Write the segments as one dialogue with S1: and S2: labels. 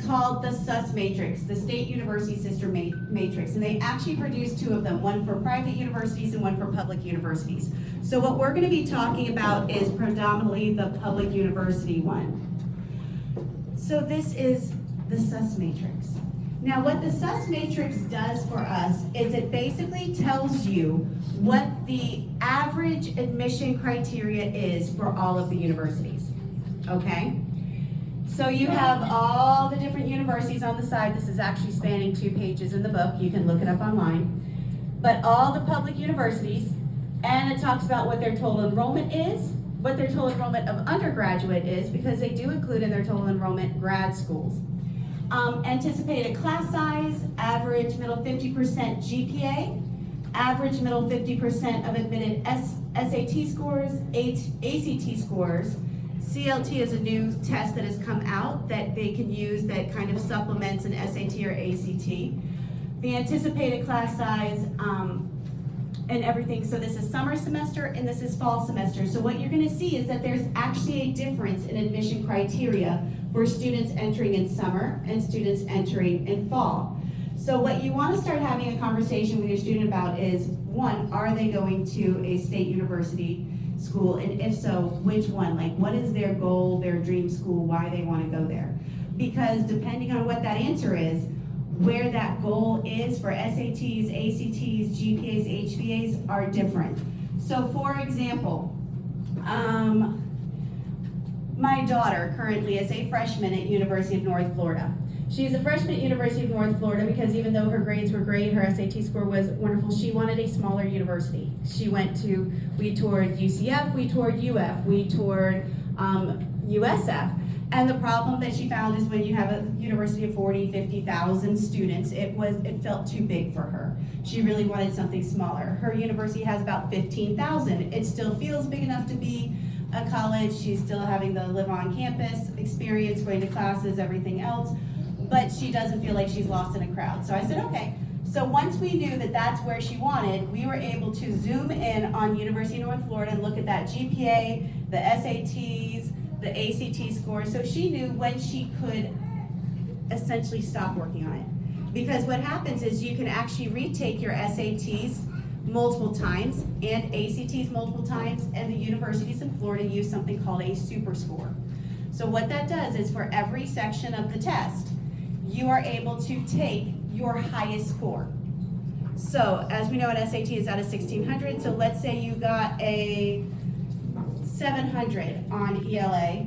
S1: called the SUS matrix, the State University Sister Matrix, and they actually produced two of them, one for private universities and one for public universities. So what we're going to be talking about is predominantly the public university one. So this is the SUS matrix. Now what the SUS matrix does for us is it basically tells you what the average admission criteria is for all of the universities, okay? So you have all the different universities on the side. This is actually spanning 2 pages in the book. You can look it up online. But all the public universities, and it talks about what their total enrollment is, what their total enrollment of undergraduate is, because they do include in their total enrollment grad schools. Anticipated class size, average middle 50% GPA, average middle 50% of admitted SAT scores, ACT scores. CLT is a new test that has come out that they can use that kind of supplements an SAT or ACT. The anticipated class size and everything. So this is summer semester and this is fall semester. So what you're going to see is that there's actually a difference in admission criteria for students entering in summer and students entering in fall. So what you want to start having a conversation with your student about is, one, are they going to a state university school, and if so, which one? Like, what is their goal, their dream school, why they want to go there? Because depending on what that answer is, where that goal is for SATs, ACTs, GPAs, HBAs are different. So for example, my daughter currently is a freshman at University of North Florida. She's a freshman at University of North Florida because even though her grades were great, her SAT score was wonderful, she wanted a smaller university. We toured UCF, we toured UF, we toured USF. And the problem that she found is when you have a university of 40, 50,000 students, it felt too big for her. She really wanted something smaller. Her university has about 15,000. It still feels big enough to be a college. She's still having the live on campus experience, going to classes, everything else. But she doesn't feel like she's lost in a crowd. So I said, okay. So once we knew that that's where she wanted, we were able to zoom in on University of North Florida and look at that GPA, the SATs, the ACT score. So she knew when she could essentially stop working on it. Because what happens is you can actually retake your SATs multiple times and ACTs multiple times, and the universities in Florida use something called a super score. So what that does is for every section of the test, you are able to take your highest score. So as we know, an SAT is out of 1600, so let's say you got a 700 on ELA,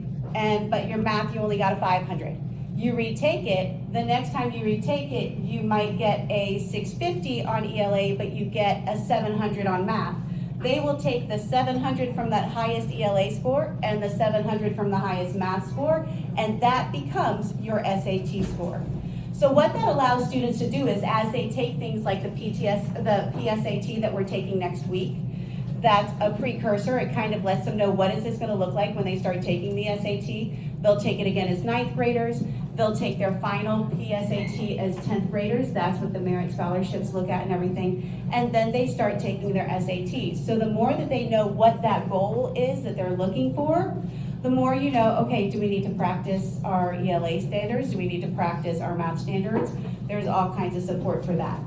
S1: but your math, you only got a 500. You retake it, the next time you retake it, you might get a 650 on ELA, but you get a 700 on math. They will take the 700 from that highest ELA score and the 700 from the highest math score, and that becomes your SAT score. So what that allows students to do is as they take things like the PSAT that we're taking next week, that's a precursor. It kind of lets them know what is this going to look like when they start taking the SAT. They'll take it again as 9th graders. They'll take their final PSAT as 10th graders. That's what the merit scholarships look at and everything. And then they start taking their SATs. So the more that they know what that goal is that they're looking for, the more you know, okay, do we need to practice our ELA standards? Do we need to practice our math standards? There's all kinds of support for that.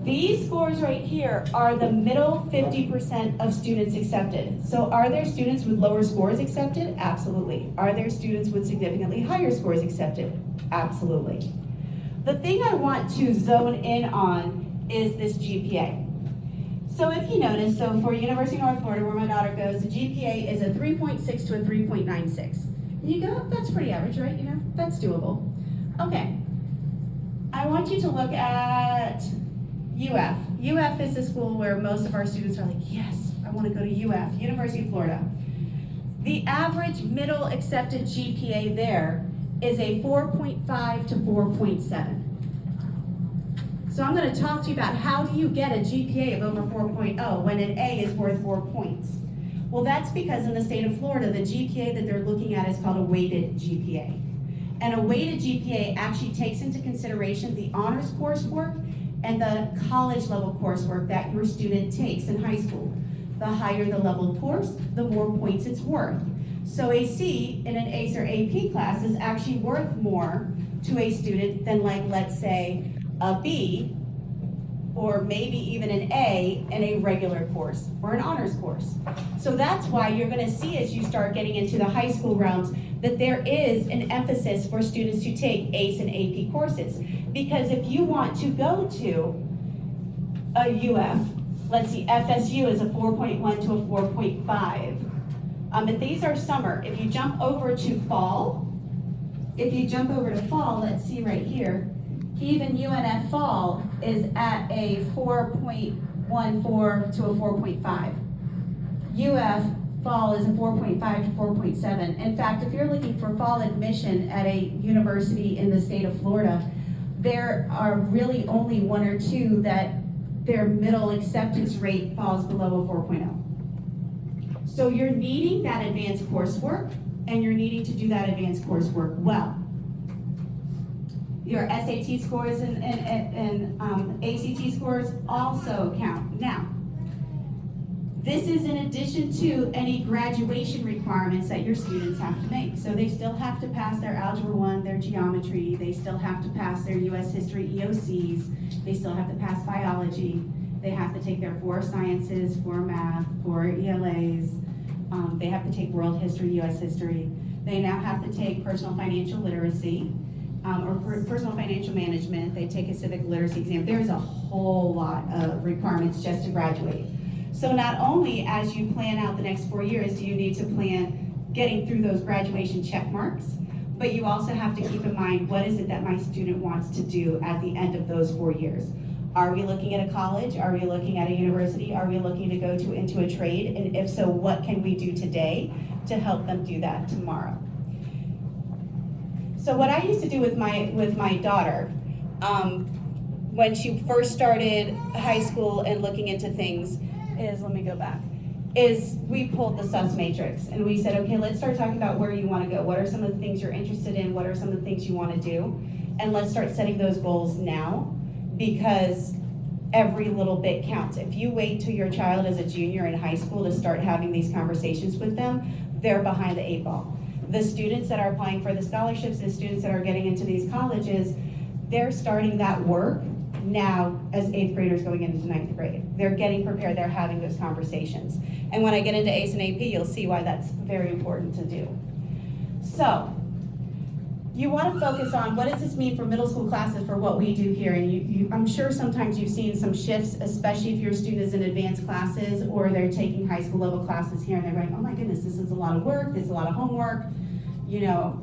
S1: These scores right here are the middle 50% of students accepted. So are there students with lower scores accepted? Absolutely. Are there students with significantly higher scores accepted? Absolutely. The thing I want to zone in on is this GPA. So if you notice, so for University of North Florida, where my daughter goes, the GPA is a 3.6 to a 3.96. And you go, that's pretty average, right? You know, that's doable. Okay. I want you to look at UF. UF is the school where most of our students are like, yes, I want to go to UF, University of Florida. The average middle accepted GPA there is a 4.5 to 4.7. So I'm going to talk to you about how do you get a GPA of over 4.0 when an A is worth 4 points. Well, that's because in the state of Florida, the GPA that they're looking at is called a weighted GPA. And a weighted GPA actually takes into consideration the honors coursework and the college level coursework that your student takes in high school. The higher the level course, the more points it's worth. So a C in an ACE or AP class is actually worth more to a student than, like, let's say, a B or maybe even an A in a regular course or an honors course. So that's why you're going to see, as you start getting into the high school realms, that there is an emphasis for students to take ACE and AP courses. Because if you want to go to a UF, let's see, FSU is a 4.1 to a 4.5. But these are summer. If you jump over to fall, let's see right here, even UNF fall is at a 4.14 to a 4.5. UF fall is a 4.5 to 4.7. In fact, if you're looking for fall admission at a university in the state of Florida, there are really only one or two that their middle acceptance rate falls below a 4.0. So you're needing that advanced coursework, and you're needing to do that advanced coursework well. Your SAT scores and ACT scores also count. Now, this is in addition to any graduation requirements that your students have to make. So they still have to pass their Algebra 1, their geometry, they still have to pass their US History EOCs, they still have to pass biology, they have to take their 4 sciences, 4 math, 4 ELAs, they have to take world history, US history, they now have to take personal financial literacy, or personal financial management, they take a civic literacy exam. There's a whole lot of requirements just to graduate. So not only as you plan out the next 4 years do you need to plan getting through those graduation check marks, but you also have to keep in mind, what is it that my student wants to do at the end of those 4 years? Are we looking at a college? Are we looking at a university? Are we looking to go into a trade? And if so, what can we do today to help them do that tomorrow? So what I used to do with my daughter, when she first started high school and looking into things, is we pulled the SUS matrix and we said, okay, let's start talking about where you want to go. What are some of the things you're interested in? What are some of the things you want to do? And let's start setting those goals now, because every little bit counts. If you wait till your child is a junior in high school to start having these conversations with them, they're behind the 8 ball. The students that are applying for the scholarships, the students that are getting into these colleges, they're starting that work now as 8th graders going into 9th grade. They're getting prepared, they're having those conversations. And when I get into ACE and AP, you'll see why that's very important to do. So, you want to focus on, what does this mean for middle school classes for what we do here? And I'm sure sometimes you've seen some shifts, especially if your student is in advanced classes or they're taking high school level classes here and they're going, oh my goodness, this is a lot of work, this is a lot of homework. You know,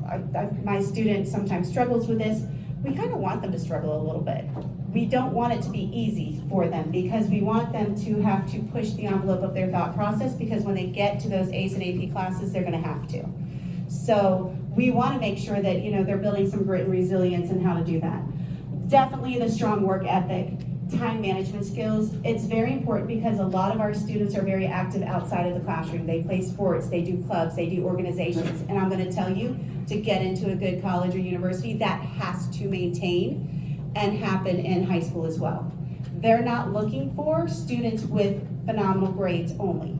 S1: my student sometimes struggles with this. We kind of want them to struggle a little bit. We don't want it to be easy for them, because we want them to have to push the envelope of their thought process, because when they get to those ACE and AP classes, they're going to have to. So we want to make sure that, you know, they're building some grit and resilience and how to do that. Definitely the strong work ethic, time management skills. It's very important because a lot of our students are very active outside of the classroom. They play sports, they do clubs, they do organizations. And I'm going to tell you, to get into a good college or university, that has to maintain and happen in high school as well. They're not looking for students with phenomenal grades only.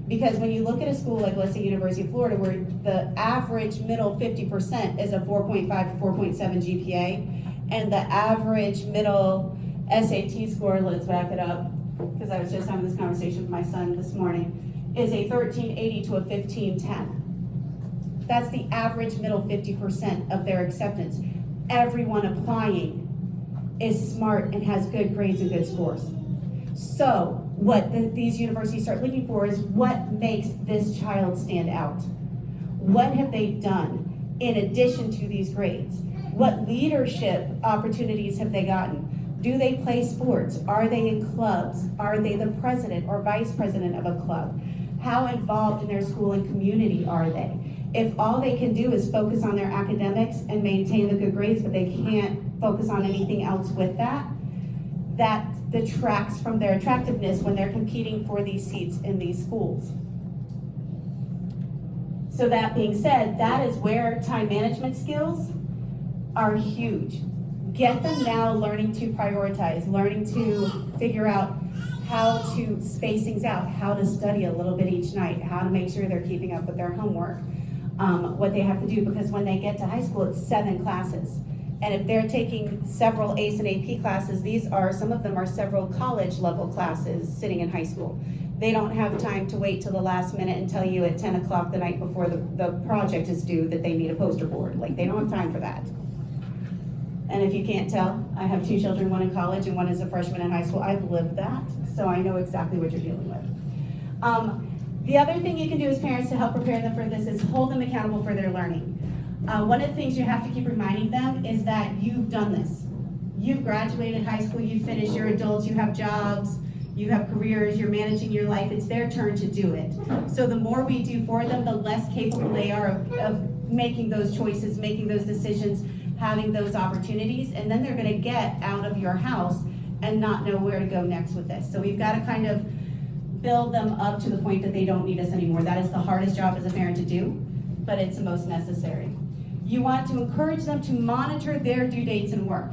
S1: Because when you look at a school like, let's say, University of Florida, where the average middle 50% is a 4.5 to 4.7 GPA, and the average middle SAT score, let's back it up, because I was just having this conversation with my son this morning, is a 1380 to a 1510. That's the average middle 50% of their acceptance. Everyone applying is smart and has good grades and good scores. So what these universities start looking for is, what makes this child stand out? What have they done in addition to these grades? What leadership opportunities have they gotten? Do they play sports? Are they in clubs? Are they the president or vice president of a club? How involved in their school and community are they? If all they can do is focus on their academics and maintain the good grades, but they can't focus on anything else with that, that detracts from their attractiveness when they're competing for these seats in these schools. So that being said, that is where time management skills are huge. Get them now learning to prioritize, learning to figure out how to space things out, how to study a little bit each night, how to make sure they're keeping up with their homework. what they have to do, because when they get to high school, it's 7 classes. And if they're taking several ACE and AP classes, some of them are several college level classes sitting in high school. They don't have time to wait till the last minute and tell you at 10 o'clock the night before the project is due that they need a poster board. Like, they don't have time for that. And if you can't tell, I have 2 children, one in college and one is a freshman in high school. I've lived that, so I know exactly what you're dealing with. The other thing you can do as parents to help prepare them for this is hold them accountable for their learning. One of the things you have to keep reminding them is that you've done this. You've graduated high school, you've finished, you're adults, you have jobs, you have careers, you're managing your life. It's their turn to do it. So the more we do for them, the less capable they are of making those choices, making those decisions, having those opportunities, and then they're gonna get out of your house and not know where to go next with this. So we've gotta kind of build them up to the point that they don't need us anymore. That is the hardest job as a parent to do, but it's the most necessary. You want to encourage them to monitor their due dates and work.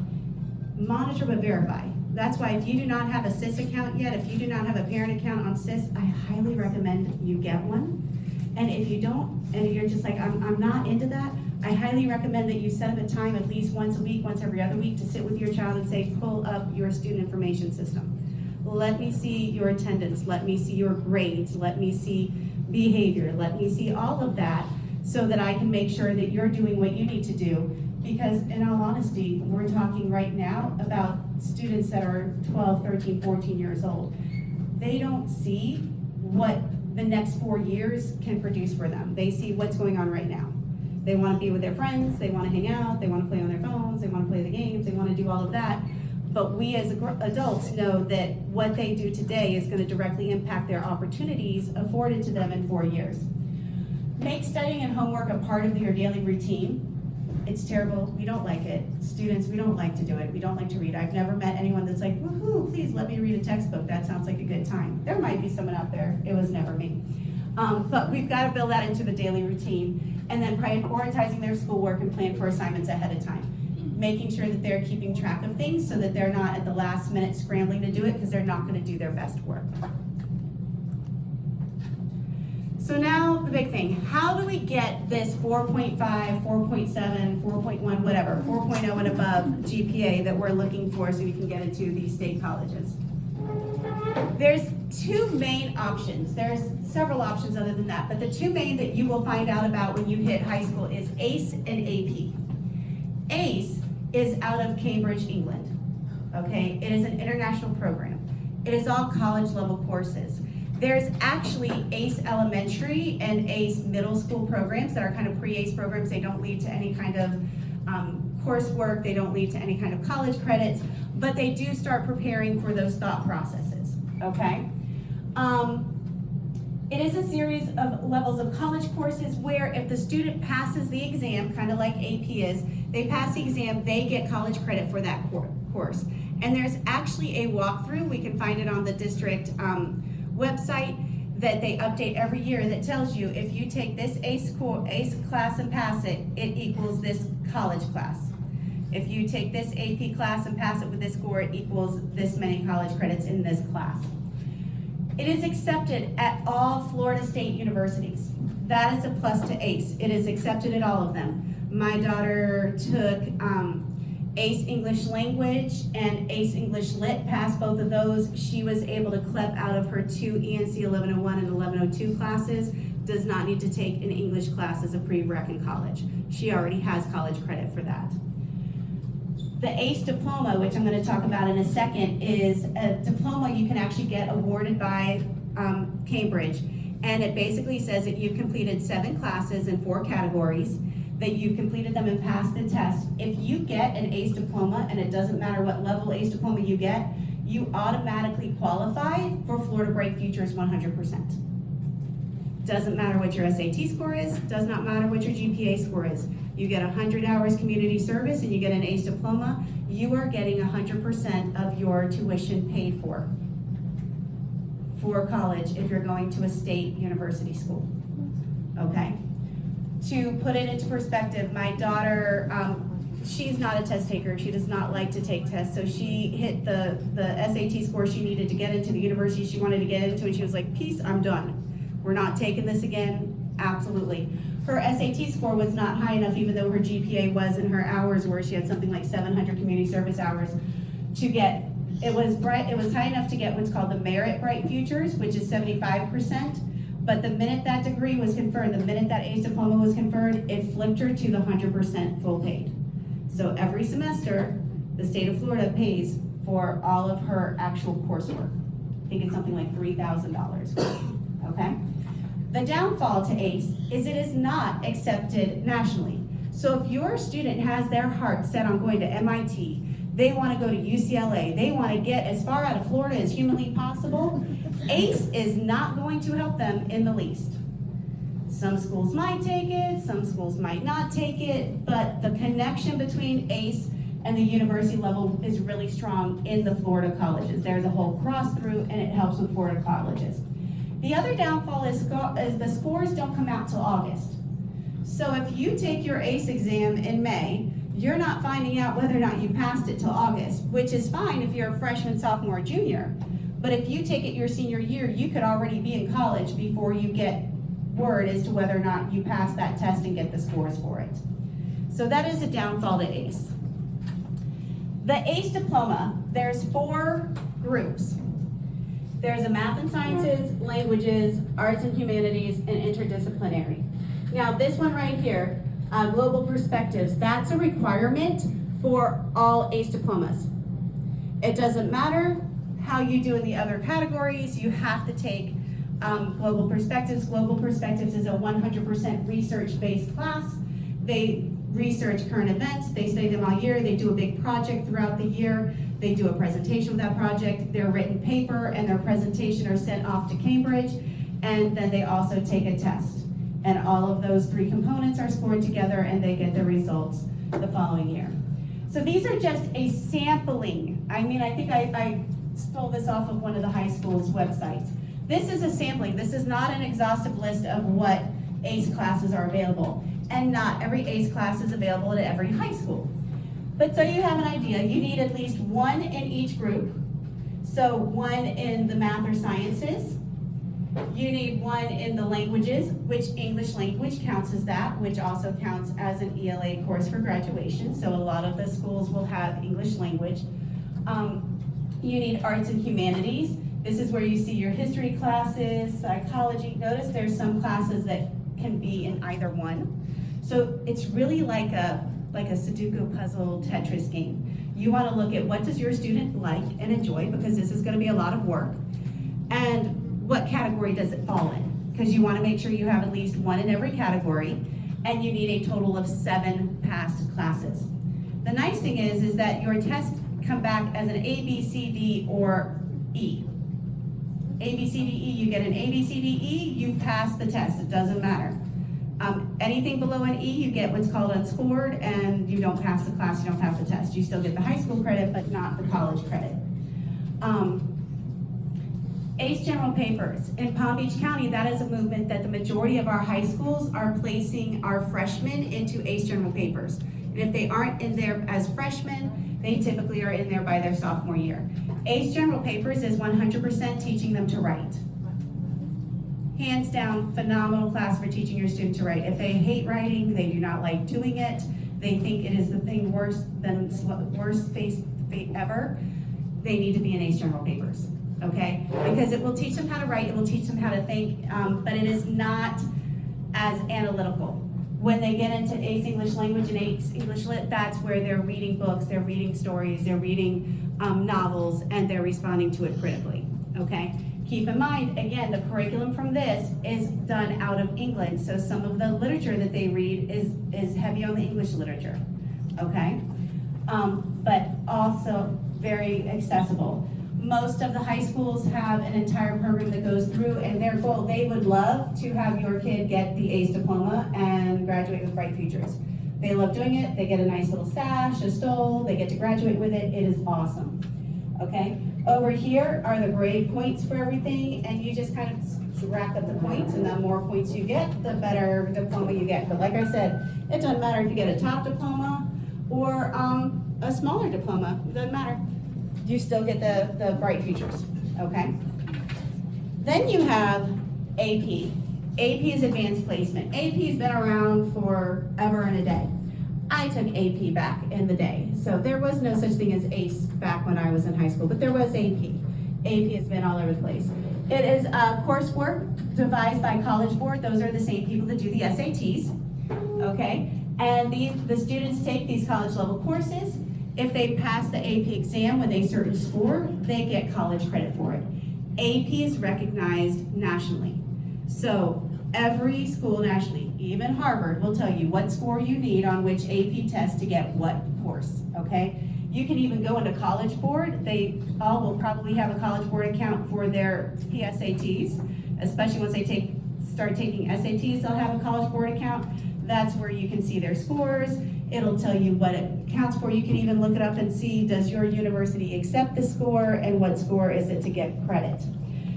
S1: Monitor but verify. That's why if you do not have a SIS account yet, if you do not have a parent account on SIS, I highly recommend you get one. And if you don't, and you're just like, I'm not into that, I highly recommend that you set up a time at least once a week, once every other week, to sit with your child and say, pull up your student information system. Let me see your attendance, let me see your grades, let me see behavior, let me see all of that, so that I can make sure that you're doing what you need to do. Because in all honesty, we're talking right now about students that are 12, 13, 14 years old. They don't see what the next 4 years can produce for them. They see what's going on right now. They want to be with their friends, they want to hang out, they want to play on their phones, they want to play the games, they want to do all of that. But we as adults know that what they do today is going to directly impact their opportunities afforded to them in 4 years. Make studying and homework a part of your daily routine. It's terrible, we don't like it. Students, we don't like to do it, we don't like to read. I've never met anyone that's like, woohoo, please let me read a textbook, that sounds like a good time. There might be someone out there, it was never me. But we've got to build that into the daily routine, and then prioritizing their schoolwork and plan for assignments ahead of time. Making sure that they're keeping track of things so that they're not at the last minute scrambling to do it because they're not going to do their best work. So now the big thing, how do we get this 4.5, 4.7, 4.1, whatever, 4.0 and above GPA that we're looking for so we can get into these state colleges? There's 2 main options. There's several options other than that, but the 2 main that you will find out about when you hit high school is ACE and AP. ACE is out of Cambridge, England, okay? It is an international program. It is all college level courses. There's actually ACE elementary and ACE middle school programs that are kind of pre-ACE programs. They don't lead to any kind of coursework, they don't lead to any kind of college credits, but they do start preparing for those thought processes, okay? It is a series of levels of college courses where if the student passes the exam, kind of like AP is, they pass the exam, they get college credit for that course. And there's actually a walkthrough, we can find it on the district website, that they update every year that tells you if you take this ACE class and pass it, it equals this college class. If you take this AP class and pass it with this score, it equals this many college credits in this class. It is accepted at all Florida State universities. That is a plus to ACE. It is accepted at all of them. My daughter took ACE English Language and ACE English Lit, passed both of those. She was able to CLEP out of her 2 ENC 1101 and 1102 classes. Does not need to take an English class as a prereq in college. She already has college credit for that. The ACE diploma, which I'm going to talk about in a second, is a diploma you can actually get awarded by Cambridge. And it basically says that you've completed 7 classes in 4 categories, that you've completed them and passed the test. If you get an ACE diploma, and it doesn't matter what level ACE diploma you get, you automatically qualify for Florida Bright Futures 100%. Doesn't matter what your SAT score is, does not matter what your GPA score is. You get 100 hours community service and you get an ACE diploma, you are getting 100% of your tuition paid for college if you're going to a state university school, okay? To put it into perspective, my daughter, she's not a test taker. She does not like to take tests. So she hit the SAT score she needed to get into the university she wanted to get into, and she was like, peace, I'm done. We're not taking this again, absolutely. her SAT score was not high enough, even though her GPA was and her hours were, she had something like 700 community service hours to get, it was high enough to get what's called the Merit Bright Futures, which is 75%. But the minute that degree was conferred, the minute that ACE diploma was conferred, it flipped her to the 100% full paid. So every semester, the state of Florida pays for all of her actual coursework. I think it's something like $3,000, okay? The downfall to ACE is it is not accepted nationally. So if your student has their heart set on going to MIT, they want to go to UCLA, they want to get as far out of Florida as humanly possible, ACE is not going to help them in the least. Some schools might take it, some schools might not take it, but the connection between ACE and the university level is really strong in the Florida colleges. There's a whole cross through and it helps with Florida colleges. The other downfall is the scores don't come out till August. So if you take your ACE exam in May, you're not finding out whether or not you passed it till August, which is fine if you're a freshman, sophomore, junior. But if you take it your senior year, you could already be in college before you get word as to whether or not you pass that test and get the scores for it. So that is a downfall to ACE. The ACE diploma, there's 4 groups. There's a math and sciences, languages, arts and humanities, and interdisciplinary. Now this one right here, global perspectives, that's a requirement for all ACE diplomas. It doesn't matter how you do in the other categories, you have to take global perspectives. Global perspectives is a 100% research-based class. They research current events, they study them all year, they do a big project throughout the year, they do a presentation with that project, their written paper and their presentation are sent off to Cambridge, and then they also take a test. And all of those 3 components are scored together and they get the results the following year. So these are just a sampling. I mean, I think I stole this off of one of the high school's websites. This is a sampling. This is not an exhaustive list of what ACE classes are available. And not every ACE class is available at every high school. But so you have an idea, you need at least 1 in each group. So 1 in the math or sciences. You need 1 in the languages, which English language counts as that, which also counts as an ELA course for graduation. So a lot of the schools will have English language. You need arts and humanities. This is where you see your history classes, psychology. Notice there's some classes that can be in either one. So it's really like a Sudoku puzzle Tetris game. You want to look at what does your student like and enjoy, because this is going to be a lot of work, and what category does it fall in? Because you want to make sure you have at least 1 in every category, and you need a total of 7 passed classes. The nice thing is that your tests come back as an A, B, C, D, or E. A, B, C, D, E, you get an A, B, C, D, E, you pass the test, it doesn't matter. Anything below an E, you get what's called unscored, and you don't pass the class, you don't pass the test. You still get the high school credit, but not the college credit. ACE General Papers. In Palm Beach County, that is a movement that the majority of our high schools are placing our freshmen into ACE General Papers. And if they aren't in there as freshmen, they typically are in there by their sophomore year. ACE General Papers is 100% teaching them to write. Hands down, phenomenal class for teaching your student to write. If they hate writing, they do not like doing it, they think it is the thing worst fate ever, they need to be in ACE General Papers, okay? Because it will teach them how to write, it will teach them how to think, but it is not as analytical. When they get into ACE English Language and ACE English Lit, that's where they're reading books, they're reading stories, they're reading novels, and they're responding to it critically, okay? Keep in mind, again, the curriculum from this is done out of England, so some of the literature that they read is heavy on the English literature, okay? But also very accessible. Most of the high schools have an entire program that goes through, and their goal, they would love to have your kid get the ACE diploma and graduate with Bright Futures. They love doing it, they get a nice little sash, a stole, they get to graduate with it, it is awesome, okay? Over here are the grade points for everything, and you just kind of rack up the points, and the more points you get, the better diploma you get. But like I said, it doesn't matter if you get a top diploma or a smaller diploma, it doesn't matter. You still get the Bright Futures, okay? Then you have AP. AP is advanced placement. AP's been around forever and a day. I took AP back in the day, so there was no such thing as ACE back when I was in high school, but there was AP. AP has been all over the place. It is coursework devised by College Board. Those are the same people that do the SATs, okay? And the students take these college level courses. If they pass the AP exam with a certain score, they get college credit for it. AP is recognized nationally. So every school nationally, even Harvard, will tell you what score you need on which AP test to get what course, okay? You can even go into College Board. They all will probably have a College Board account for their PSATs, especially once they start taking SATs, they'll have a College Board account. That's where you can see their scores. It'll tell you what it counts for. You can even look it up and see, does your university accept the score and what score is it to get credit?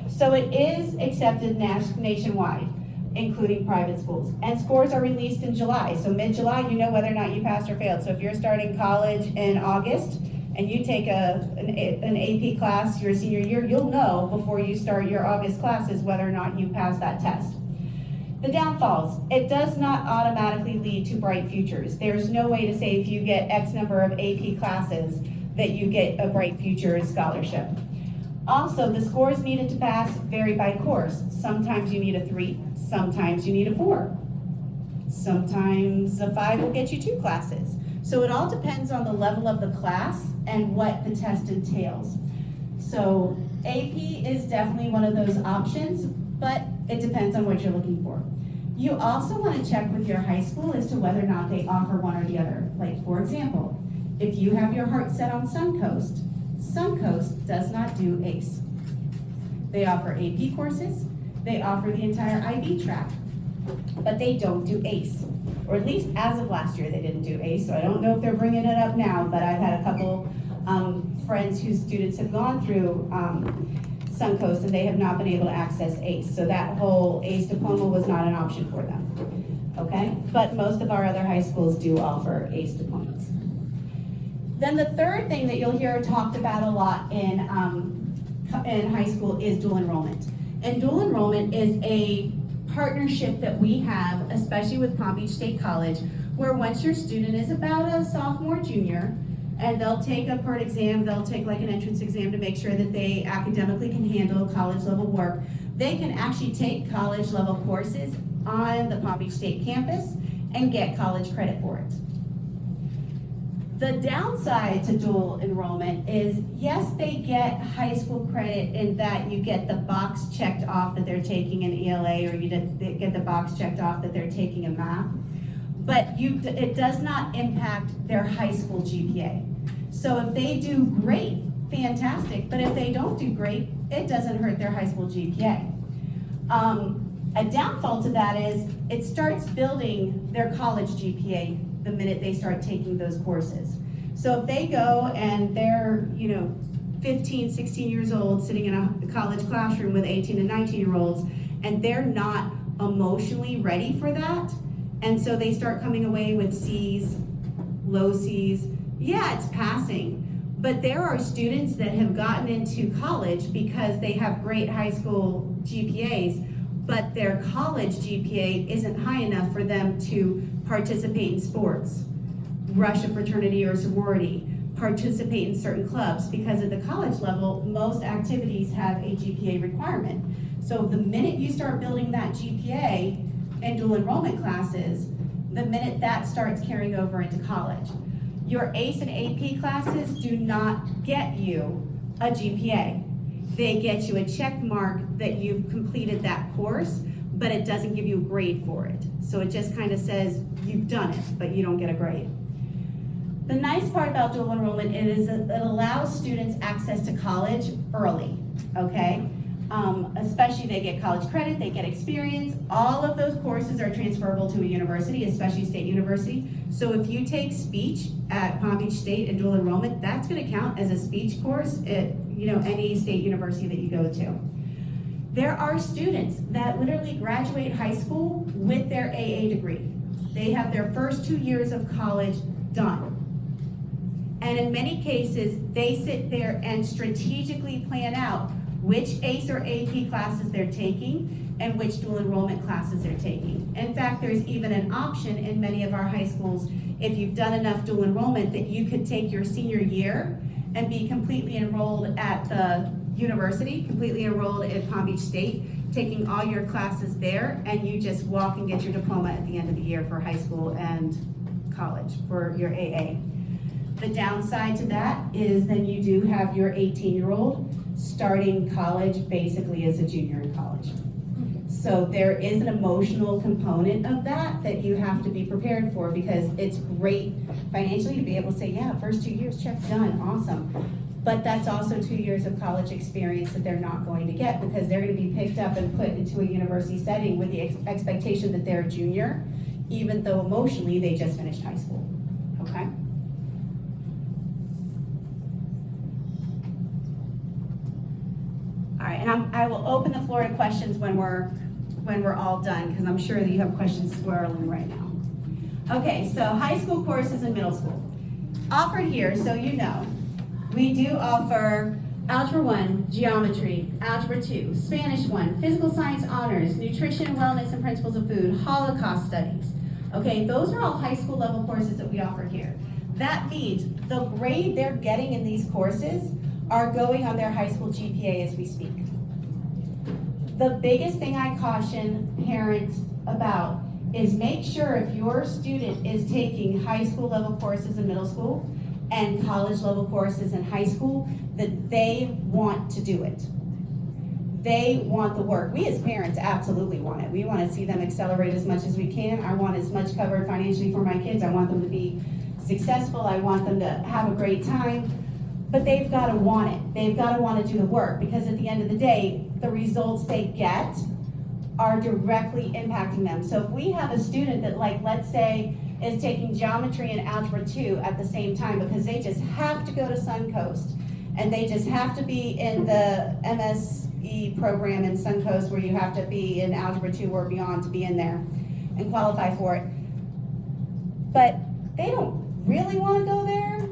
S1: So it is accepted nationwide, including private schools. And scores are released in July. So mid-July, you know whether or not you passed or failed. So if you're starting college in August and you take an AP class your senior year, you'll know before you start your August classes whether or not you passed that test. The downfalls, it does not automatically lead to bright futures. There's no way to say if you get X number of AP classes that you get a bright futures scholarship. Also, the scores needed to pass vary by course. Sometimes you need a 3, sometimes you need a 4. Sometimes a 5 will get you 2 classes. So it all depends on the level of the class and what the test entails. So AP is definitely one of those options, but it depends on what you're looking for. You also want to check with your high school as to whether or not they offer one or the other. Like, for example, if you have your heart set on Suncoast, Suncoast does not do ACE. They offer AP courses, they offer the entire IB track, but they don't do ACE. Or at least as of last year, they didn't do ACE, so I don't know if they're bringing it up now, but I've had a couple friends whose students have gone through Suncoast and they have not been able to access ACE. So that whole ACE diploma was not an option for them, okay? But most of our other high schools do offer ACE diplomas. Then the third thing that you'll hear talked about a lot in high school is dual enrollment. And dual enrollment is a partnership that we have, especially with Palm Beach State College, where once your student is about a sophomore, junior, and they'll take a part exam, they'll take like an entrance exam to make sure that they academically can handle college level work, they can actually take college level courses on the Palm Beach State campus and get college credit for it. The downside to dual enrollment is, yes, they get high school credit in that you get the box checked off that they're taking an ELA, or you get the box checked off that they're taking a math, but it does not impact their high school GPA. So if they do great, fantastic, but if they don't do great, it doesn't hurt their high school GPA. A downfall to that is it starts building their college GPA the minute they start taking those courses. So if they go and they're 15, 16 years old sitting in a college classroom with 18 and 19-year-olds, and they're not emotionally ready for that, and so they start coming away with C's, low C's, yeah, it's passing. But there are students that have gotten into college because they have great high school GPAs, but their college GPA isn't high enough for them to participate in sports, rush a fraternity or sorority, participate in certain clubs, because at the college level, most activities have a GPA requirement. So the minute you start building that GPA in dual enrollment classes, the minute that starts carrying over into college. Your ACE and AP classes do not get you a GPA. They get you a check mark that you've completed that course, but it doesn't give you a grade for it. So it just kind of says you've done it, but you don't get a grade. The nice part about dual enrollment is it allows students access to college early, okay? Especially they get college credit, they get experience. All of those courses are transferable to a university, especially State University. So if you take speech at Palm Beach State and dual enrollment, that's gonna count as a speech course at any state university that you go to. There are students that literally graduate high school with their AA degree. They have their first 2 years of college done. And in many cases, they sit there and strategically plan out which ACE or AP classes they're taking, and which dual enrollment classes they're taking. In fact, there's even an option in many of our high schools, if you've done enough dual enrollment, that you could take your senior year and be completely enrolled at the university, completely enrolled at Palm Beach State, taking all your classes there, and you just walk and get your diploma at the end of the year for high school and college for your AA. The downside to that is then you do have your 18-year-old starting college basically as a junior in college. So there is an emotional component of that you have to be prepared for, because it's great financially to be able to say, yeah, first 2 years, check, done, awesome. But that's also 2 years of college experience that they're not going to get, because they're going to be picked up and put into a university setting with the expectation that they're a junior, even though emotionally they just finished high school, okay? All right, and I will open the floor to questions when we're all done, because I'm sure that you have questions swirling right now. Okay, so high school courses and middle school. Offered here, so you know, we do offer Algebra 1, Geometry, Algebra 2, Spanish 1, Physical Science Honors, Nutrition, Wellness, and Principles of Food, Holocaust Studies. Okay, those are all high school level courses that we offer here. That means the grade they're getting in these courses are going on their high school GPA as we speak. The biggest thing I caution parents about is make sure if your student is taking high school level courses in middle school and college level courses in high school, that they want to do it. They want the work. We as parents absolutely want it. We want to see them accelerate as much as we can. I want as much covered financially for my kids. I want them to be successful. I want them to have a great time. But they've got to want it. They've got to want to do the work, because at the end of the day, the results they get are directly impacting them. So if we have a student that, like, let's say, is taking geometry and algebra 2 at the same time because they just have to go to Suncoast and they just have to be in the MSE program in Suncoast where you have to be in algebra 2 or beyond to be in there and qualify for it. But they don't really want to go there.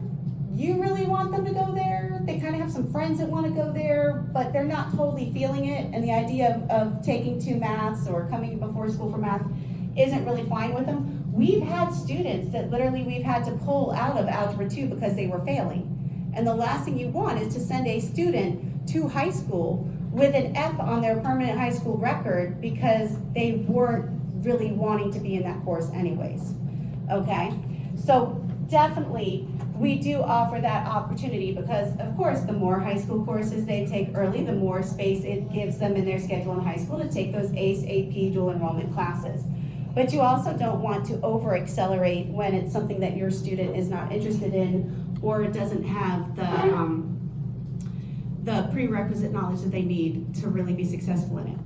S1: You really want them to go there. They kind of have some friends that want to go there, but they're not totally feeling it. And the idea of taking 2 maths or coming before school for math isn't really fine with them. We've had students that literally we've had to pull out of algebra 2 because they were failing. And the last thing you want is to send a student to high school with an F on their permanent high school record because they weren't really wanting to be in that course anyways, okay? So definitely, we do offer that opportunity because, of course, the more high school courses they take early, the more space it gives them in their schedule in high school to take those ACE, AP, dual enrollment classes. But you also don't want to over-accelerate when it's something that your student is not interested in or doesn't have the prerequisite knowledge that they need to really be successful in it.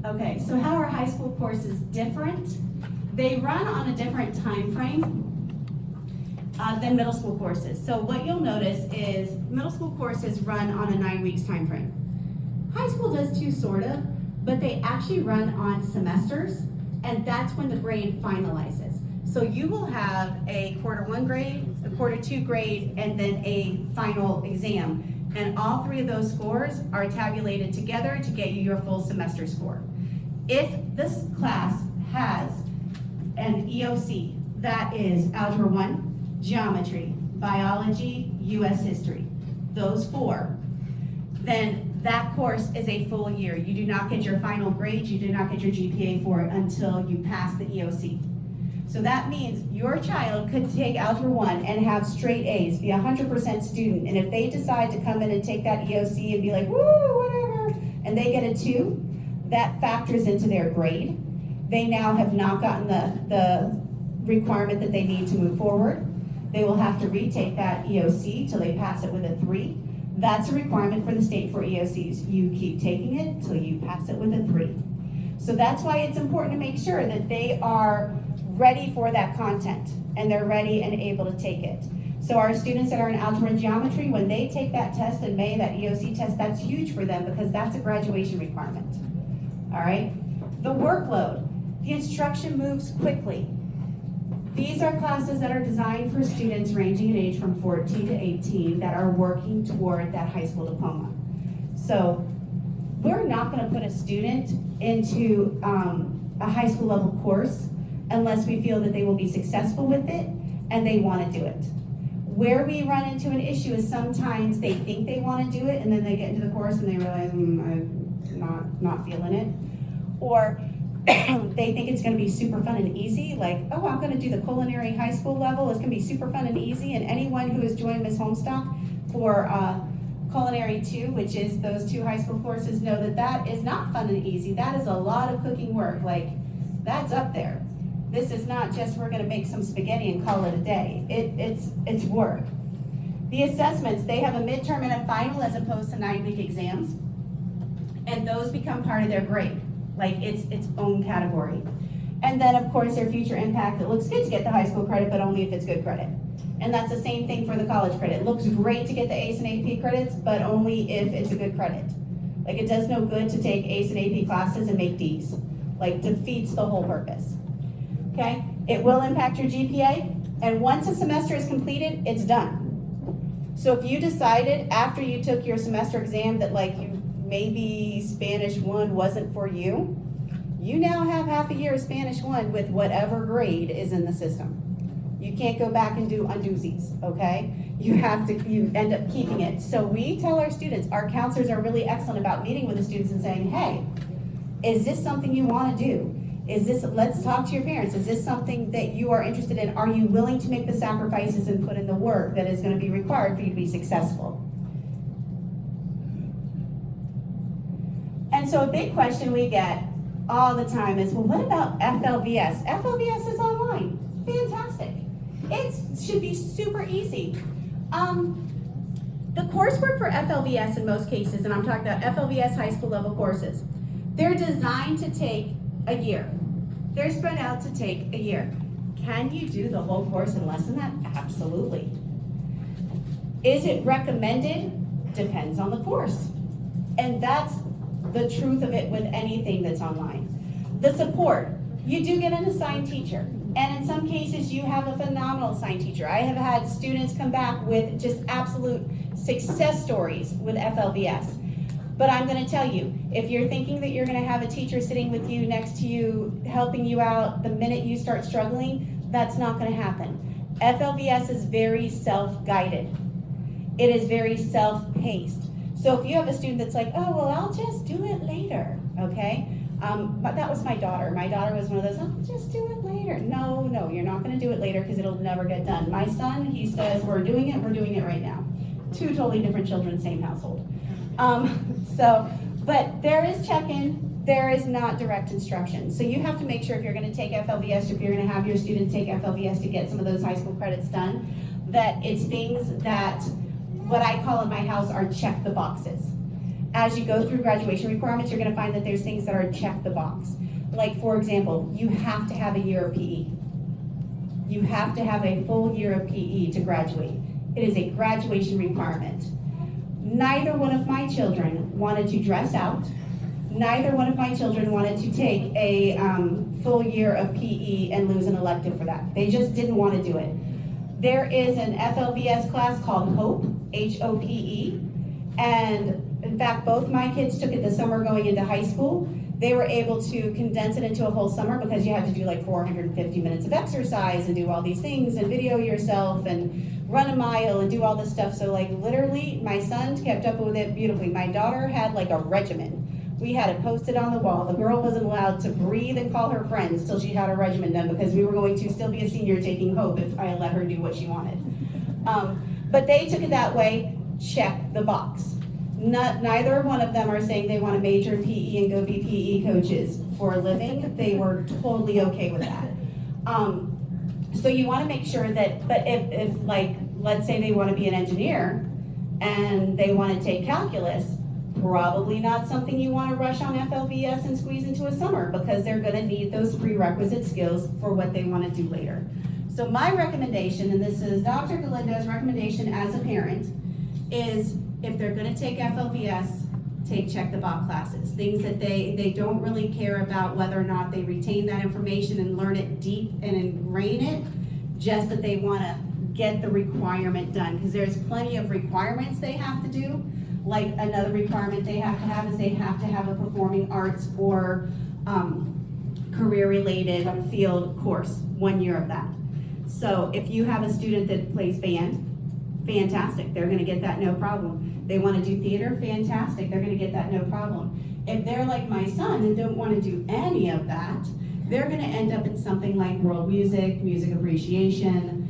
S1: Okay, so how are high school courses different? They run on a different time frame than middle school courses. So what you'll notice is middle school courses run on a 9 weeks time frame. High school does too, sort of, but they actually run on semesters, and that's when the grade finalizes. So you will have a quarter 1 grade, a quarter 2 grade, and then a final exam. And all 3 of those scores are tabulated together to get you your full semester score. If this class has an EOC, that is Algebra 1, Geometry, Biology, US History, those 4, then that course is a full year. You do not get your final grade, you do not get your GPA for it until you pass the EOC. So that means your child could take Algebra 1 and have straight A's, be 100% student, and if they decide to come in and take that EOC and be like, woo, whatever, and they get a 2, that factors into their grade. They now have not gotten the requirement that they need to move forward. They will have to retake that EOC till they pass it with a 3. That's a requirement for the state for EOCs. You keep taking it till you pass it with a 3. So that's why it's important to make sure that they are ready for that content and they're ready and able to take it. So our students that are in algebra and geometry, when they take that test in May, that EOC test, that's huge for them because that's a graduation requirement. All right? The workload. The instruction moves quickly, These are classes that are designed for students ranging in age from 14 to 18 that are working toward that high school diploma. So we're not going to put a student into a high school level course unless we feel that they will be successful with it and they want to do it. Where we run into an issue is sometimes they think they want to do it and then they get into the course and they realize, I'm not feeling it. Or they think it's going to be super fun and easy, like, oh, I'm going to do the culinary high school level. It's going to be super fun and easy. And anyone who has joined Ms. Homestock for Culinary 2, which is those 2 high school courses, know that that is not fun and easy. That is a lot of cooking work. Like, that's up there. This is not just we're going to make some spaghetti and call it a day. It's work. The assessments, they have a midterm and a final as opposed to 9-week exams. And those become part of their grade. Like its own category. And then of course their future impact, it looks good to get the high school credit, but only if it's good credit. And that's the same thing for the college credit. It looks great to get the ACE and AP credits, but only if it's a good credit. Like it does no good to take ACE and AP classes and make Ds. Like defeats the whole purpose. Okay? It will impact your GPA, and once a semester is completed, it's done. So if you decided after you took your semester exam that like maybe Spanish 1 wasn't for you, you now have half a year of Spanish 1 with whatever grade is in the system. You can't go back and do undosies, okay? You end up keeping it. So we tell our students, our counselors are really excellent about meeting with the students and saying, hey, is this something you want to do? Let's talk to your parents. Is this something that you are interested in? Are you willing to make the sacrifices and put in the work that is going to be required for you to be successful? And so a big question we get all the time is, well, what about FLVS? FLVS is online. Fantastic. It should be super easy. The coursework for FLVS in most cases, and I'm talking about FLVS high school level courses, they're designed to take a year. They're spread out to take a year. Can you do the whole course in less than that? Absolutely. Is it recommended? Depends on the course. And that's the truth of it with anything that's online. The support, you do get an assigned teacher. And in some cases, you have a phenomenal assigned teacher. I have had students come back with just absolute success stories with FLVS. But I'm going to tell you, if you're thinking that you're going to have a teacher sitting with you next to you, helping you out the minute you start struggling, that's not going to happen. FLVS is very self-guided. It is very self-paced. So if you have a student that's like, oh, well, I'll just do it later, okay? But that was my daughter. My daughter was one of those, I'll just do it later. No, you're not going to do it later because it'll never get done. My son, he says, we're doing it right now. 2 totally different children, same household. But there is check-in, there is not direct instruction. So you have to make sure if you're going to take FLVS, if you're going to have your student take FLVS to get some of those high school credits done, that it's things that, what I call in my house, are check the boxes. As you go through graduation requirements, you're going to find that there's things that are check the box. Like, for example, you have to have a year of PE. You have to have a full year of PE to graduate. It is a graduation requirement. Neither one of my children wanted to dress out. Neither one of my children wanted to take a full year of PE and lose an elective for that. They just didn't want to do it. There is an FLVS class called HOPE, H-O-P-E, and in fact, both my kids took it the summer going into high school. They were able to condense it into a whole summer because you had to do like 450 minutes of exercise and do all these things and video yourself and run a mile and do all this stuff. So like literally my son kept up with it beautifully. My daughter had like a regimen. We had it posted on the wall. The girl wasn't allowed to breathe and call her friends till she had her regimen done because we were going to still be a senior taking HOPE if I let her do what she wanted. But they took it that way, check the box. Neither one of them are saying they want to major in PE and go be PE coaches for a living. They were totally okay with that. So you want to make sure that, but if like, let's say they want to be an engineer and they want to take calculus, probably not something you want to rush on FLVS and squeeze into a summer because they're going to need those prerequisite skills for what they want to do later. So my recommendation, and this is Dr. Galindo's recommendation as a parent, is if they're going to take FLVS, take check the box classes, things that they don't really care about whether or not they retain that information and learn it deep and ingrain it. just that they want to get the requirement done, because there's plenty of requirements they have to do. Like another requirement they have to have is they have to have a performing arts or career-related field course, 1 year of that. So if you have a student that plays band, fantastic, they're gonna get that no problem. They wanna do theater, fantastic, they're gonna get that no problem. If they're like my son and don't wanna do any of that, they're gonna end up in something like world music, music appreciation,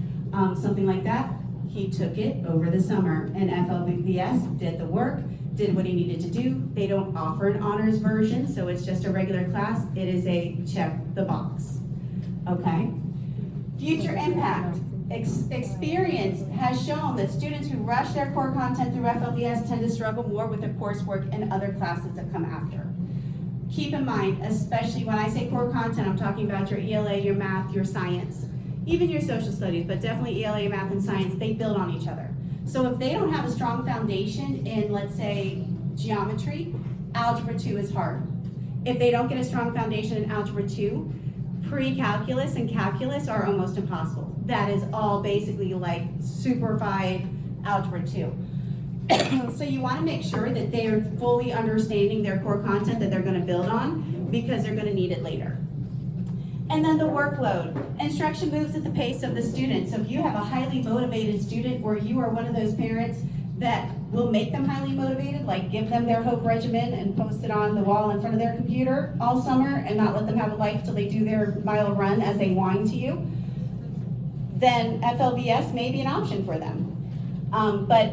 S1: something like that. He took it over the summer, and FLVS did the work, did what he needed to do. They don't offer an honors version, so it's just a regular class. It is a check the box, okay? Future impact. Experience has shown that students who rush their core content through FLVS tend to struggle more with the coursework and other classes that come after. Keep in mind, especially when I say core content, I'm talking about your ELA, your math, your science, even your social studies, but definitely ELA, math, and science, they build on each other. So if they don't have a strong foundation in, let's say, geometry, Algebra 2 is hard. If they don't get a strong foundation in Algebra 2, pre-calculus and calculus are almost impossible. That is all basically like superfied Algebra 2. So you want to make sure that they are fully understanding their core content that they're going to build on, because they're going to need it later. And then the workload. Instruction moves at the pace of the student. So if you have a highly motivated student, or you are one of those parents that will make them highly motivated, like give them their Hope regimen and post it on the wall in front of their computer all summer and not let them have a life till they do their mile run as they whine to you, then FLVS may be an option for them. But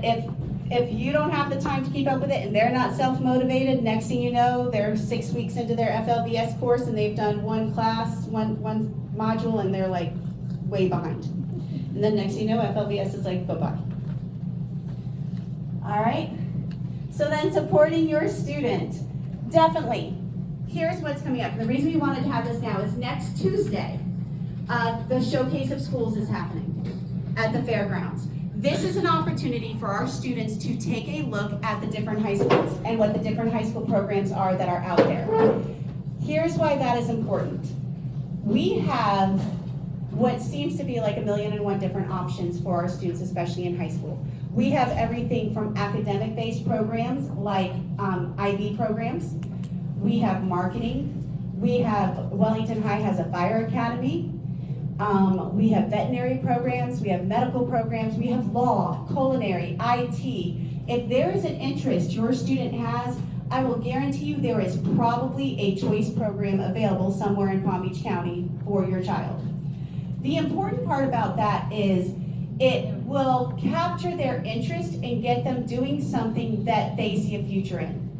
S1: if you don't have the time to keep up with it and they're not self-motivated, next thing you know, they're 6 weeks into their FLVS course and they've done one class, one module, and they're like way behind. And then next thing you know, FLVS is like, bye-bye. All right? So then supporting your student. Definitely. Here's what's coming up. The reason we wanted to have this now is next Tuesday, the Showcase of Schools is happening at the fairgrounds. This is an opportunity for our students to take a look at the different high schools and what the different high school programs are that are out there. Here's why that is important. We have what seems to be like 1,000,001 different options for our students, especially in high school. We have everything from academic-based programs like IB programs. We have marketing. We have, Wellington High has a fire academy. We have veterinary programs, we have medical programs, we have law, culinary, IT. If there is an interest your student has, I will guarantee you there is probably a choice program available somewhere in Palm Beach County for your child. The important part about that is it will capture their interest and get them doing something that they see a future in.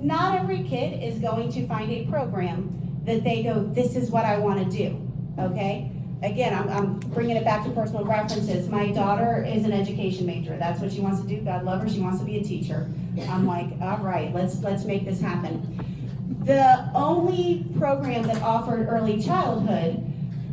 S1: Not every kid is going to find a program that they go, this is what I want to do, okay? Again, I'm bringing it back to personal references. My daughter is an education major. That's what she wants to do. God love her. She wants to be a teacher. I'm like, all right, let's make this happen. The only program that offered early childhood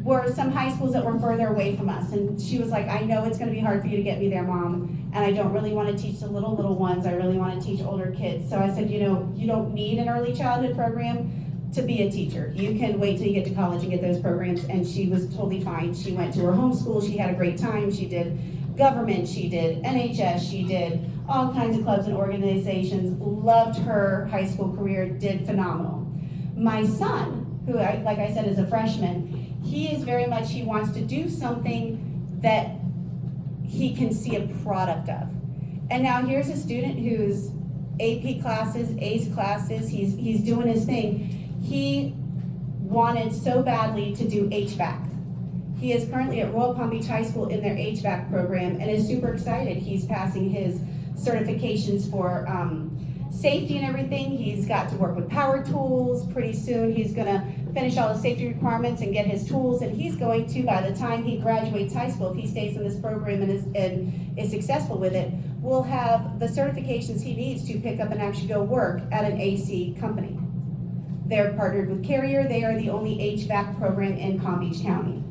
S1: were some high schools that were further away from us. And she was like, I know it's going to be hard for you to get me there, Mom. And I don't really want to teach the little ones. I really want to teach older kids. So I said, you know, you don't need an early childhood program to be a teacher. You can wait till you get to college and get those programs. And she was totally fine. She went to her homeschool. She had a great time. She did government. She did NHS. She did all kinds of clubs and organizations. Loved her high school career. Did phenomenal. My son, who, like I said, is a freshman, he is very much, he wants to do something that he can see a product of. And now here's a student who's AP classes, ACE classes, he's doing his thing. He wanted so badly to do HVAC. He is currently at Royal Palm Beach High School in their HVAC program and is super excited. He's passing his certifications for safety and everything. He's got to work with power tools. Pretty soon he's gonna finish all the safety requirements and get his tools, and he's going to, by the time he graduates high school, if he stays in this program and is successful with it, will have the certifications he needs to pick up and actually go work at an AC company. They're partnered with Carrier. They are the only HVAC program in Palm Beach County.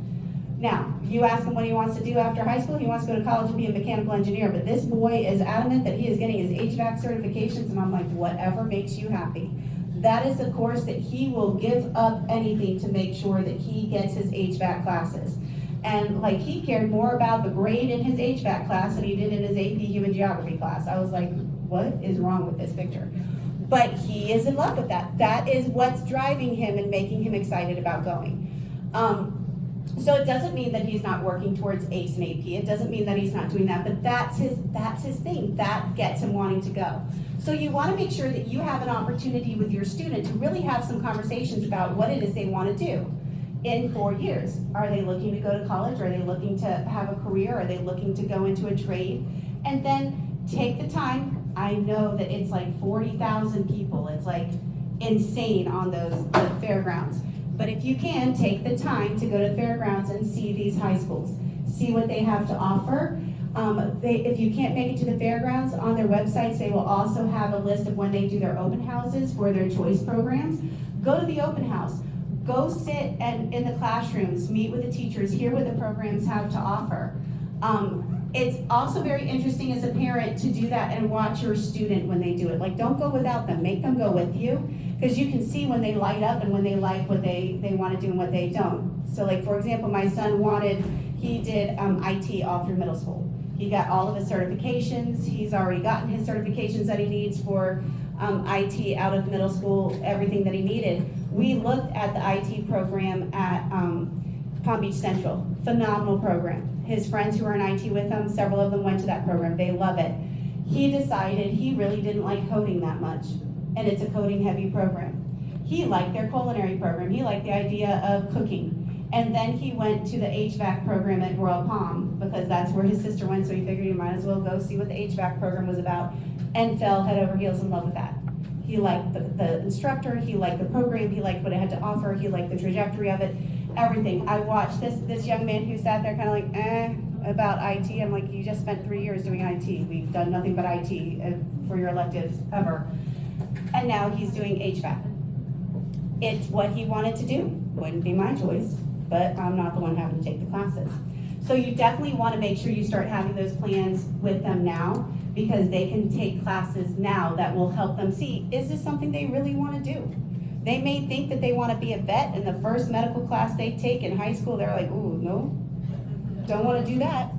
S1: Now, you ask him what he wants to do after high school. He wants to go to college and be a mechanical engineer, but this boy is adamant that he is getting his HVAC certifications, and I'm like, whatever makes you happy. That is the course that he will give up anything to make sure that he gets his HVAC classes. And like, he cared more about the grade in his HVAC class than he did in his AP Human Geography class. I was like, what is wrong with this picture? But he is in love with that. That is what's driving him and making him excited about going. So it doesn't mean that he's not working towards ACE and AP. It doesn't mean that he's not doing that, but that's his thing. That gets him wanting to go. So you want to make sure that you have an opportunity with your student to really have some conversations about what it is they want to do in 4 years. Are they looking to go to college? Are they looking to have a career? Are they looking to go into a trade? And then take the time. I know that it's like 40,000 people. It's like insane on the fairgrounds. But if you can, take the time to go to fairgrounds and see these high schools. See what they have to offer. If you can't make it to the fairgrounds, on their websites, they will also have a list of when they do their open houses for their choice programs. Go to the open house. Go sit and in the classrooms, meet with the teachers, hear what the programs have to offer. It's also very interesting as a parent to do that and watch your student when they do it. Like, don't go without them, make them go with you, because you can see when they light up and when they like what they want to do and what they don't. So like, for example, my son he did IT all through middle school. He got all of his certifications. He's already gotten his certifications that he needs for IT out of middle school, everything that he needed. We looked at the IT program at Palm Beach Central. Phenomenal program. His friends who are in IT with him, several of them went to that program. They love it. He decided he really didn't like coding that much, and it's a coding heavy program. He liked their culinary program. He liked the idea of cooking. And then he went to the HVAC program at Royal Palm because that's where his sister went, so he figured he might as well go see what the HVAC program was about, and fell head over heels in love with that. He liked the instructor, he liked the program, he liked what it had to offer, he liked the trajectory of it, everything. I watched this young man who sat there kind of like, about IT. I'm like, you just spent 3 years doing IT. We've done nothing but IT for your electives ever. And now he's doing HVAC. It's what he wanted to do. Wouldn't be my choice, but I'm not the one having to take the classes. So you definitely want to make sure you start having those plans with them now, because they can take classes now that will help them see, is this something they really want to do? They may think that they want to be a vet, and the first medical class they take in high school, they're like, ooh, no, don't want to do that.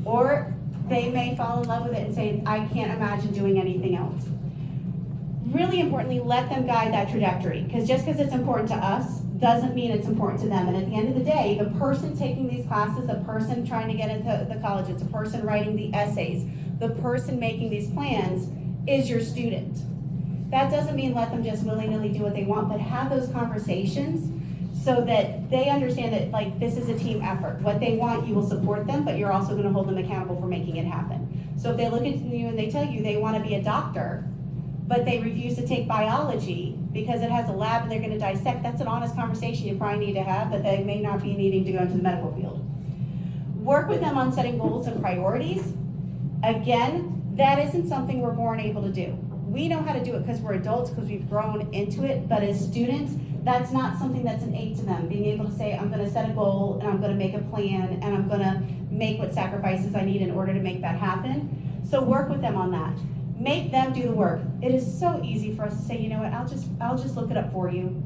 S1: Or they may fall in love with it and say, I can't imagine doing anything else. Really importantly, let them guide that trajectory, because just because it's important to us doesn't mean it's important to them. And at the end of the day, the person taking these classes, the person trying to get into the colleges, the person writing the essays, the person making these plans is your student. That doesn't mean let them just willy-nilly do what they want, but have those conversations so that they understand that, like, this is a team effort. What they want, you will support them, but you're also going to hold them accountable for making it happen. So if they look at you and they tell you they want to be a doctor, but they refuse to take biology because it has a lab and they're going to dissect, that's an honest conversation you probably need to have, that they may not be needing to go into the medical field. Work with them on setting goals and priorities. Again, that isn't something we're born able to do. We know how to do it because we're adults, because we've grown into it, but as students, that's not something that's innate to them. Being able to say, I'm going to set a goal, and I'm going to make a plan, and I'm going to make what sacrifices I need in order to make that happen. So work with them on that. Make them do the work. It is so easy for us to say, you know what, I'll just look it up for you.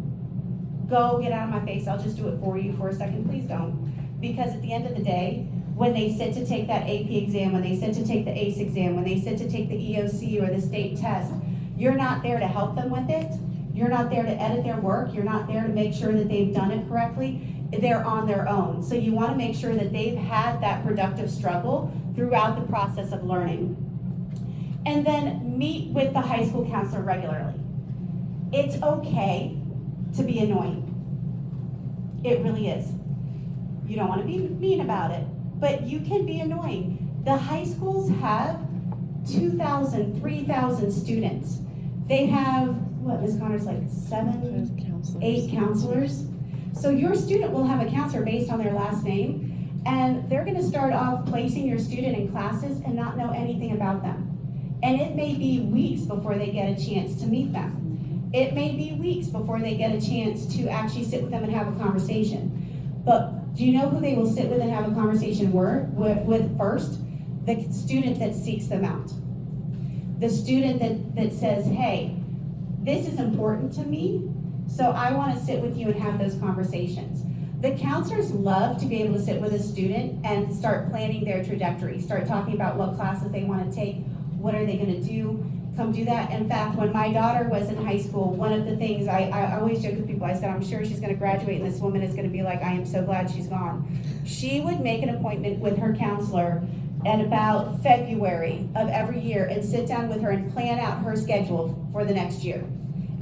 S1: Go, get out of my face, I'll just do it for you for a second. Please don't. Because at the end of the day, when they sit to take that AP exam, when they sit to take the ACE exam, when they sit to take the EOC or the state test, you're not there to help them with it. You're not there to edit their work. You're not there to make sure that they've done it correctly. They're on their own. So you want to make sure that they've had that productive struggle throughout the process of learning. And then meet with the high school counselor regularly. It's okay to be annoying. It really is. You don't want to be mean about it, but you can be annoying. The high schools have 2,000, 3,000 students. They have, what, Ms. Connors, like 8 counselors. So your student will have a counselor based on their last name, and they're going to start off placing your student in classes and not know anything about them. And it may be weeks before they get a chance to meet them. It may be weeks before they get a chance to actually sit with them and have a conversation. But do you know who they will sit with and have a conversation with first? The student that seeks them out. The student that says, hey, this is important to me, so I want to sit with you and have those conversations. The counselors love to be able to sit with a student and start planning their trajectory, start talking about what classes they want to take, what are they going to do, come do that. In fact, when my daughter was in high school, one of the things I always joke with people, I said, I'm sure she's going to graduate and this woman is going to be like, I am so glad she's gone. She would make an appointment with her counselor at about February of every year and sit down with her and plan out her schedule for the next year.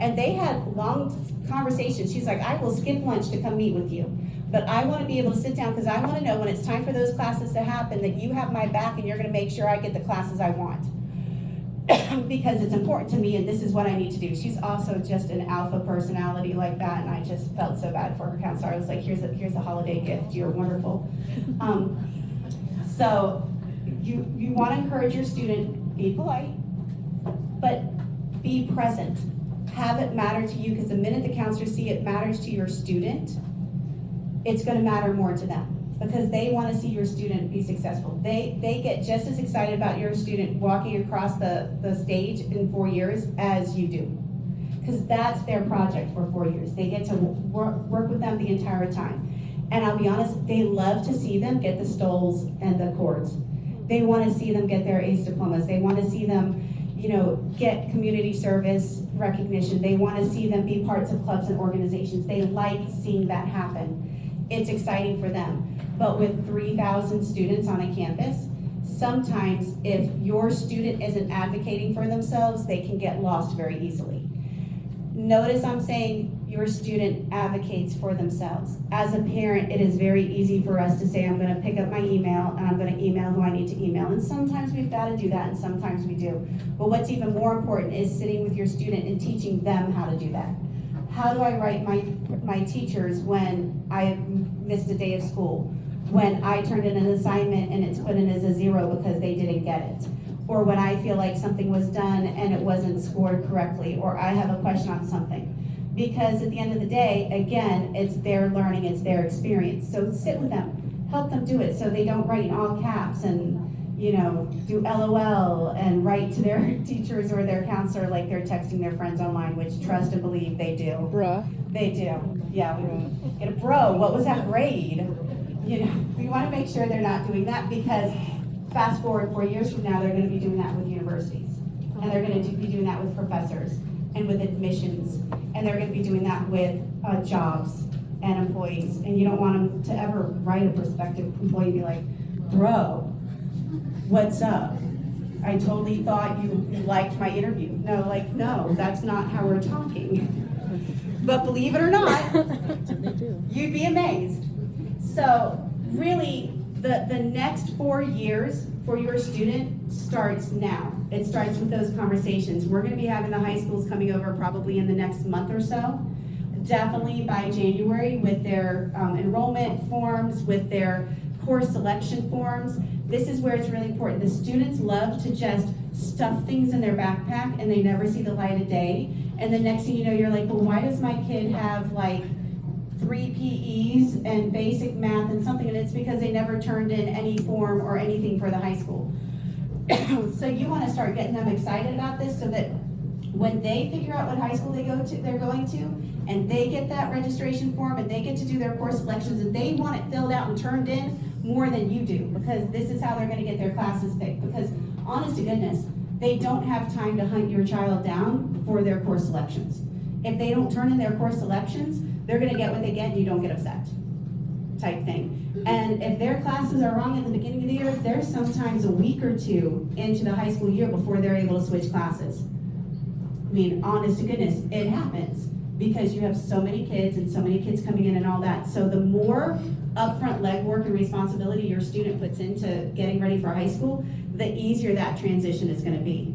S1: And they had long conversations. She's like, I will skip lunch to come meet with you. But I want to be able to sit down because I want to know when it's time for those classes to happen that you have my back and you're going to make sure I get the classes I want. Because it's important to me and this is what I need to do. She's also just an alpha personality like that, and I just felt so bad for her counselor. I was like, here's a holiday gift. You're wonderful. So you want to encourage your student, be polite, but be present. Have it matter to you, because the minute the counselors see it matters to your student, it's going to matter more to them. Because they want to see your student be successful. They get just as excited about your student walking across the stage in 4 years as you do. Because that's their project for 4 years. They get to work with them the entire time. And I'll be honest, they love to see them get the Stoles and the Cords. They want to see them get their ACE diplomas. They want to see them, get community service recognition. They want to see them be parts of clubs and organizations. They like seeing that happen. It's exciting for them. But with 3,000 students on a campus, sometimes if your student isn't advocating for themselves, they can get lost very easily. Notice I'm saying your student advocates for themselves. As a parent, it is very easy for us to say, I'm going to pick up my email and I'm going to email who I need to email. And sometimes we've got to do that and sometimes we do. But what's even more important is sitting with your student and teaching them how to do that. How do I write my teachers when I missed a day of school? When I turned in an assignment and it's put in as a 0 because they didn't get it? Or when I feel like something was done and it wasn't scored correctly, or I have a question on something. Because at the end of the day, again, it's their learning, it's their experience. So sit with them, help them do it so they don't write in all caps and do LOL and write to their teachers or their counselor like they're texting their friends online, which trust and believe they do.
S2: Bruh.
S1: They do. Yeah, we get a bro, what was that grade? We want to make sure they're not doing that, because fast forward 4 years from now, they're going to be doing that with universities. And they're going to be doing that with professors and with admissions. And they're going to be doing that with jobs and employees. And you don't want them to ever write a prospective employee and be like, bro, what's up? I totally thought you liked my interview. No, that's not how we're talking. But believe it or not, you'd be amazed. So really, the next 4 years for your student starts now. It starts with those conversations. We're going to be having the high schools coming over probably in the next month or so. Definitely by January with their enrollment forms, with their course selection forms. This is where it's really important. The students love to just stuff things in their backpack and they never see the light of day. And the next thing you know, you're like, well, why does my kid have 3 PEs and basic math and something? And it's because they never turned in any form or anything for the high school. So you want to start getting them excited about this so that when they figure out what high school they're going to, and they get that registration form and they get to do their course selections and they want it filled out and turned in more than you do, because this is how they're going to get their classes picked. Because honest to goodness, they don't have time to hunt your child down for their course selections. If they don't turn in their course selections, they're going to get what they get and you don't get upset type thing. And if their classes are wrong at the beginning of the year, they're sometimes a week or 2 into the high school year before they're able to switch classes. I mean, honest to goodness, it happens because you have so many kids and so many kids coming in and all that. So the more upfront legwork and responsibility your student puts into getting ready for high school, the easier that transition is going to be.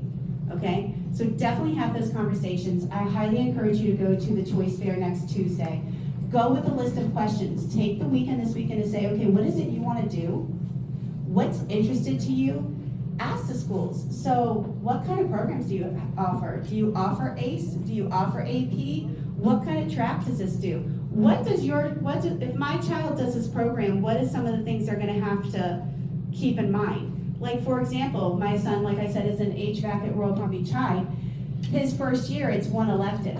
S1: Okay? So definitely have those conversations. I highly encourage you to go to the Choice Fair next Tuesday. Go with a list of questions. Take the weekend this weekend to say, okay, what is it you want to do? What's interested to you? Ask the schools. So what kind of programs do you offer? Do you offer ACE? Do you offer AP? What kind of track does this do? If my child does this program, what is some of the things they're going to have to keep in mind? Like, for example, my son, like I said, is an HVAC at Royal Palm Beach High. His first year, it's 1 elective.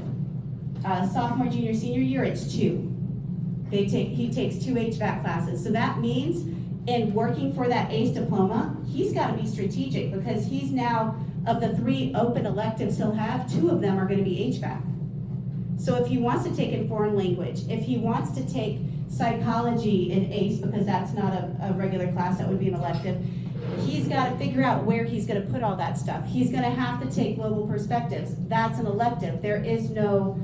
S1: Sophomore, junior, senior year, it's 2. He takes 2 HVAC classes. So that means in working for that ACE diploma, he's gotta be strategic because he's now, of the 3 open electives he'll have, 2 of them are gonna be HVAC. So if he wants to take in foreign language, if he wants to take psychology in ACE, because that's not a regular class, that would be an elective, he's got to figure out where he's going to put all that stuff. He's going to have to take global perspectives. That's an elective. There is no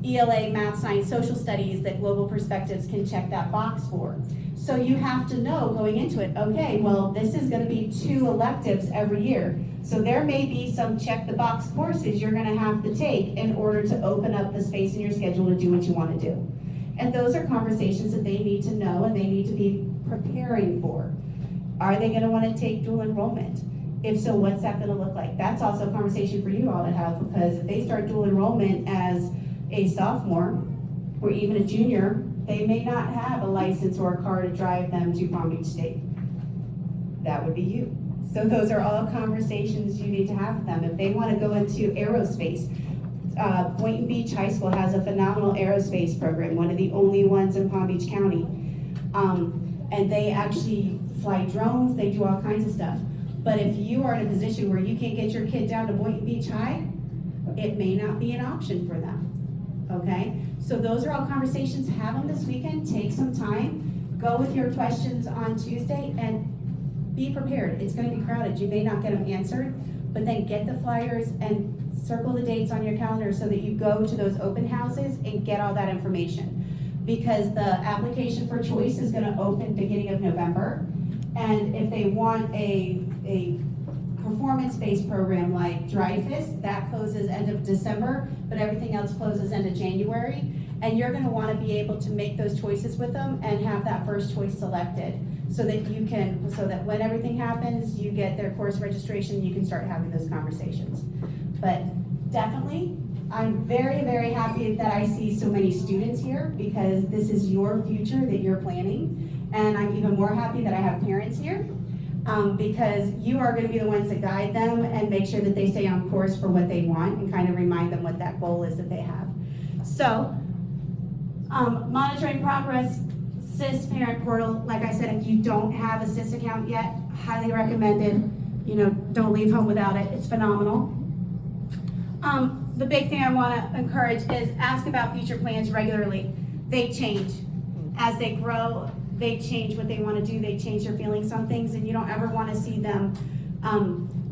S1: ELA, math, science, social studies that global perspectives can check that box for. So you have to know going into it, okay, well, this is going to be 2 electives every year. So there may be some check the box courses you're going to have to take in order to open up the space in your schedule to do what you want to do. And those are conversations that they need to know and they need to be preparing for. Are they going to want to take dual enrollment? If so, what's that going to look like? That's also a conversation for you all to have, because if they start dual enrollment as a sophomore or even a junior, they may not have a license or a car to drive them to Palm Beach State. That would be you. So those are all conversations you need to have with them. If they want to go into aerospace, Boynton Beach High School has a phenomenal aerospace program, one of the only ones in Palm Beach County. And they actually fly drones, they do all kinds of stuff. But if you are in a position where you can't get your kid down to Boynton Beach High, it may not be an option for them, okay? So those are all conversations, have them this weekend, take some time, go with your questions on Tuesday, and be prepared. It's gonna be crowded, you may not get them answered, but then get the flyers and circle the dates on your calendar so that you go to those open houses and get all that information. Because the application for choice is gonna open beginning of November. And if they want a performance-based program like Dreyfus, that closes end of December, but everything else closes end of January. And you're gonna wanna be able to make those choices with them and have that first choice selected so that so that when everything happens, you get their course registration, you can start having those conversations. But definitely, I'm very, very happy that I see so many students here because this is your future that you're planning. And I'm even more happy that I have parents here because you are going to be the ones that guide them and make sure that they stay on course for what they want and kind of remind them what that goal is that they have. So, monitoring progress, SIS parent portal, like I said, if you don't have a SIS account yet, highly recommended. You know, don't leave home without it. It's phenomenal. The big thing I want to encourage is ask about future plans regularly. They change. As they grow, they change what they want to do. They change their feelings on things, and you don't ever want to see them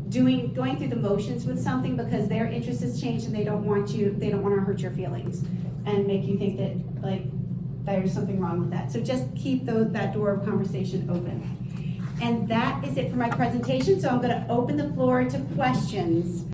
S1: going through the motions with something because their interest has changed and they don't want to hurt your feelings and make you think that like there's something wrong with that. So just keep that door of conversation open. And that is it for my presentation. So I'm going to open the floor to questions.